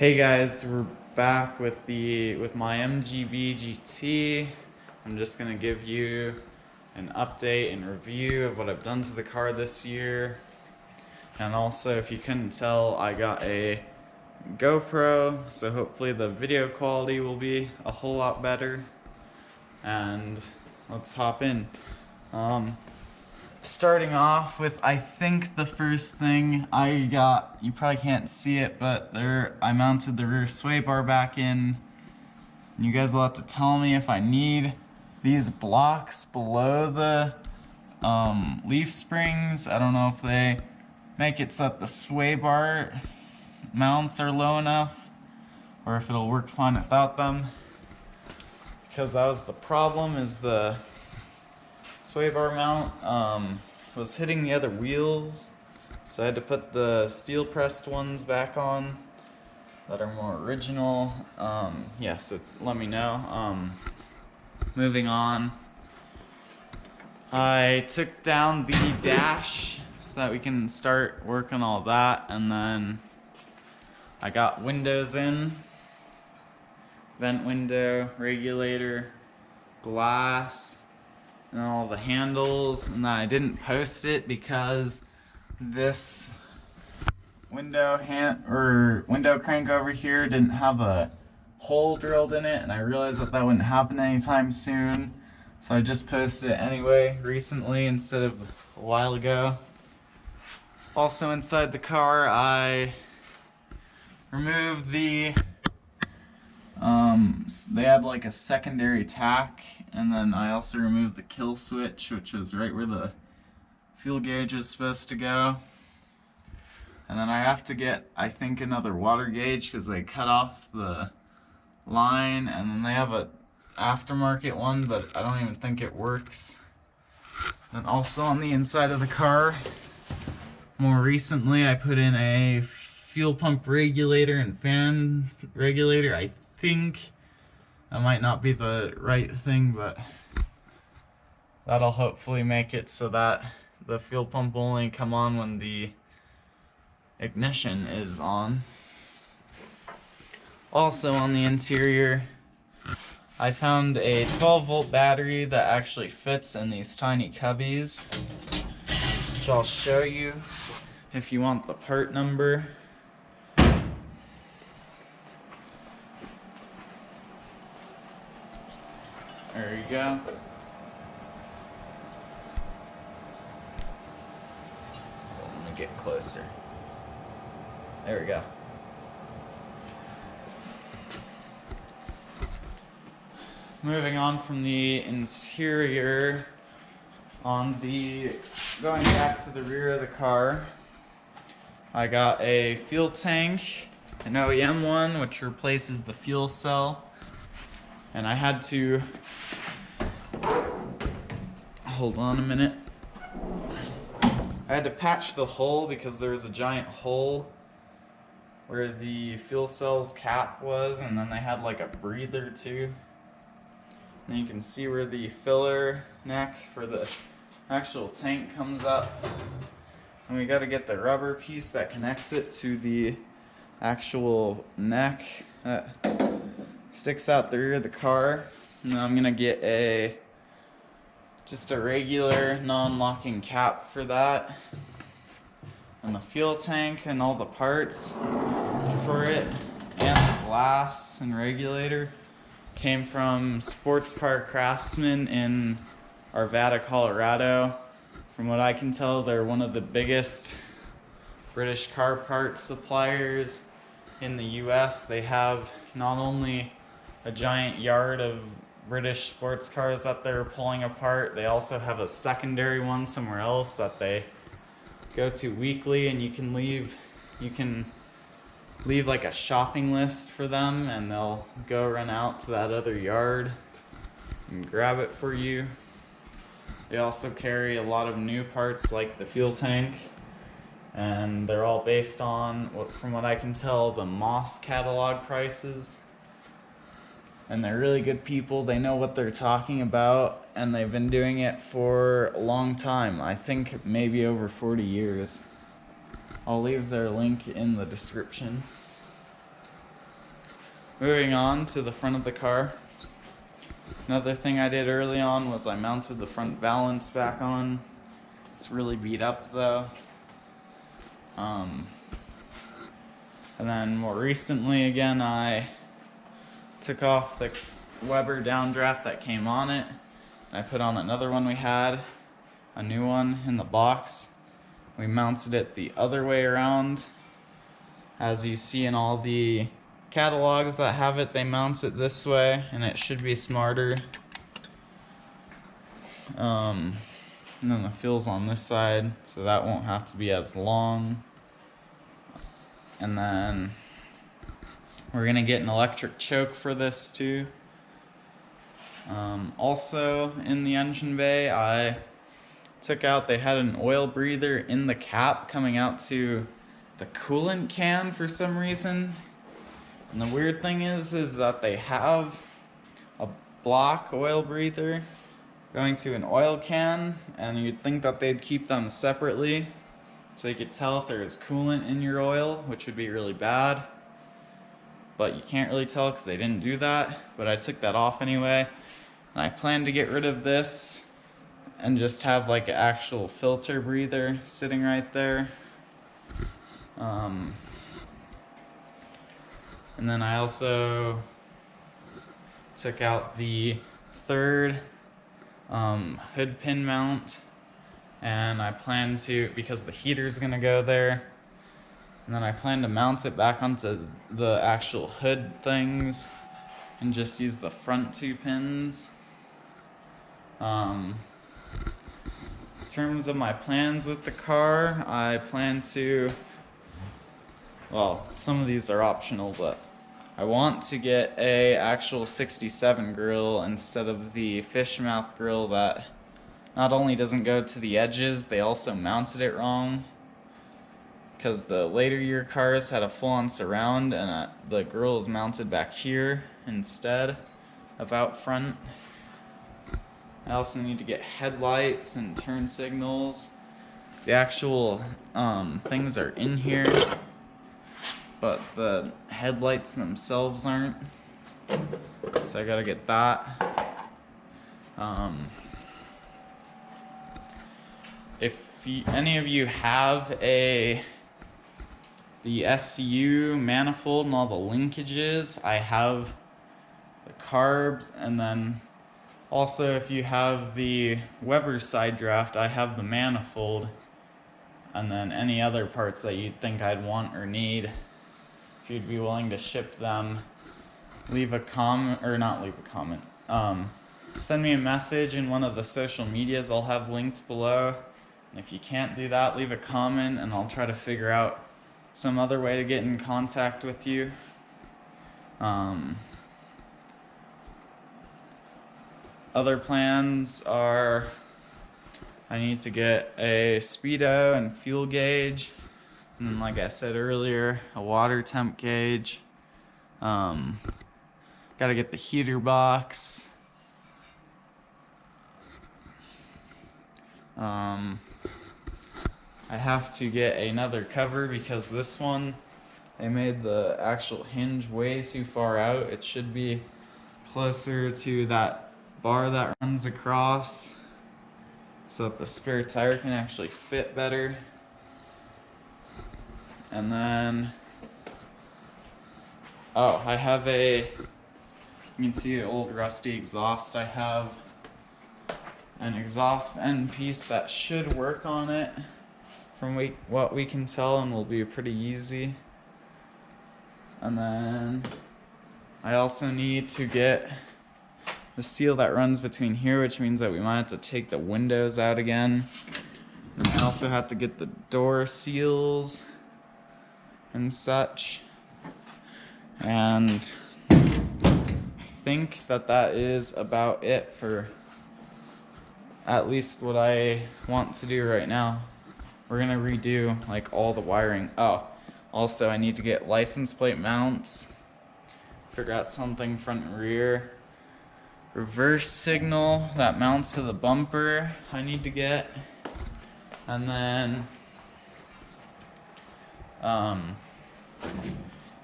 Hey guys, we're back with my MGB GT. I'm just gonna give you an update and review of what I've done to the car this year. And also, if you couldn't tell, I got a GoPro, so hopefully the video quality will be a whole lot better. And let's hop in. Starting off with, I think the first thing I got, you probably can't see it, but I mounted the rear sway bar back in. And you guys will have to tell me if I need these blocks below the leaf springs. I don't know if they make it so that the sway bar mounts are low enough, or if it'll work fine without them. Because that was the problem, is the sway bar mount was hitting the other wheels, so I had to put the steel pressed ones back on that are more original. Yeah, so let me know. Moving on, I took down the dash so that we can start working all that, and then I got windows in, vent window, regulator, glass, and all the handles. And I didn't post it because this window crank over here didn't have a hole drilled in it, and I realized that wouldn't happen anytime soon, so I just posted it anyway recently instead of a while ago. Also inside the car, I removed they had like a secondary tack, and then I also removed the kill switch, which was right where the fuel gauge is supposed to go. And then I have to get, I think, another water gauge because they cut off the line, and then they have a aftermarket one, but I don't even think it works. And also on the inside of the car, more recently I put in a fuel pump regulator and fan regulator. I think that might not be the right thing, but that'll hopefully make it so that the fuel pump will only come on when the ignition is on. Also on the interior, I found a 12-volt battery that actually fits in these tiny cubbies, which I'll show you if you want the part number. There you go. Let me get closer. There we go. Moving on from the interior, going back to the rear of the car, I got a fuel tank, an OEM one, which replaces the fuel cell. And I had to, hold on a minute, I had to patch the hole because there was a giant hole where the fuel cell's cap was, and then they had like a breather too. And you can see where the filler neck for the actual tank comes up. And we gotta get the rubber piece that connects it to the actual neck that sticks out the rear of the car. And then I'm gonna get just a regular non-locking cap for that. And the fuel tank and all the parts for it, and the glass and regulator, came from Sports Car Craftsman in Arvada, Colorado. From what I can tell, they're one of the biggest British car parts suppliers in the US. They have not only a giant yard of British sports cars that they're pulling apart, they also have a secondary one somewhere else that they go to weekly, and you can leave like a shopping list for them, and they'll go run out to that other yard and grab it for you. They also carry a lot of new parts like the fuel tank, and they're all based on, from what I can tell, the Moss catalog prices. And they're really good people. They know what they're talking about, and they've been doing it for a long time. I think maybe over 40 years. I'll leave their link in the description. Moving on to the front of the car. Another thing I did early on was I mounted the front valance back on. It's really beat up though. And then more recently again, I took off the Weber downdraft that came on it. I put on another one we had, a new one in the box. We mounted it the other way around. As you see in all the catalogs that have it, they mount it this way, and it should be smarter. And then the fuel's on this side, so that won't have to be as long. And then we're gonna get an electric choke for this too. Also in the engine bay, I took out, they had an oil breather in the cap coming out to the coolant can for some reason. And the weird thing is that they have a block oil breather going to an oil can, and you'd think that they'd keep them separately so you could tell if there's coolant in your oil, which would be really bad. But you can't really tell because they didn't do that. But I took that off anyway. And I plan to get rid of this and just have like an actual filter breather sitting right there. And then I also took out the third hood pin mount, and I plan to, because the heater's gonna go there, and then I plan to mount it back onto the actual hood things and just use the front two pins. In terms of my plans with the car, I plan to, well, some of these are optional, but I want to get a actual 67 grill instead of the fish mouth grill that not only doesn't go to the edges, they also mounted it wrong. Because the later year cars had a full-on surround, and the grill is mounted back here instead of out front. I also need to get headlights and turn signals. The actual things are in here, but the headlights themselves aren't. So I gotta get that. If any of you have the SU manifold and all the linkages, I have the carbs, and then also if you have the Weber side draft, I have the manifold, and then any other parts that you'd think I'd want or need. If you'd be willing to ship them, leave a comment, or not leave a comment, send me a message in one of the social medias I'll have linked below. And if you can't do that, leave a comment and I'll try to figure out some other way to get in contact with you. Other plans are, I need to get a speedo and fuel gauge, and then, like I said earlier, a water temp gauge. Gotta get the heater box. I have to get another cover because this one, they made the actual hinge way too far out. It should be closer to that bar that runs across so that the spare tire can actually fit better. And then, oh, I have you can see an old rusty exhaust. I have an exhaust end piece that should work on it from what we can tell, and will be pretty easy. And then I also need to get the steel that runs between here, which means that we might have to take the windows out again. And I also have to get the door seals and such. And I think that is about it for at least what I want to do right now. We're gonna redo like all the wiring. Oh, also I need to get license plate mounts. Figure out something front and rear. Reverse signal that mounts to the bumper I need to get. And then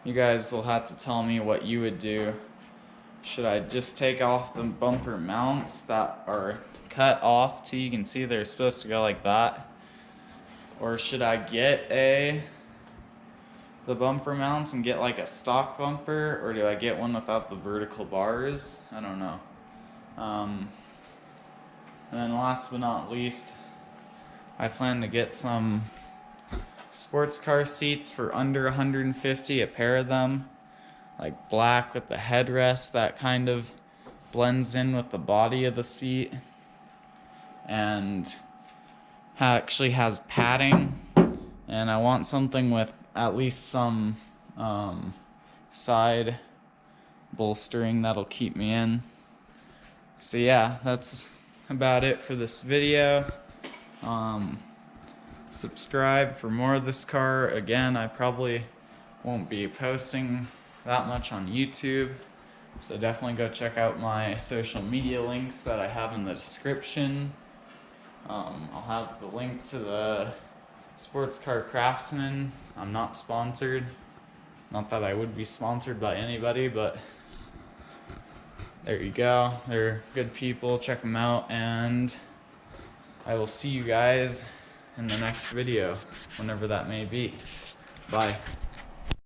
You guys will have to tell me what you would do. Should I just take off the bumper mounts that are cut off too? You can see they're supposed to go like that. Or should I get the bumper mounts and get like a stock bumper, or do I get one without the vertical bars? I don't know. And then last but not least, I plan to get some sports car seats for under 150, a pair of them, like black with the headrest that kind of blends in with the body of the seat, and actually has padding. And I want something with at least some side bolstering that'll keep me in. So yeah, that's about it for this video. Subscribe for more of this car. Again, I probably won't be posting that much on YouTube, so definitely go check out my social media links that I have in the description. I'll have the link to the Sports Car Craftsman. I'm not sponsored. Not that I would be sponsored by anybody, but there you go. They're good people. Check them out, and I will see you guys in the next video, whenever that may be. Bye.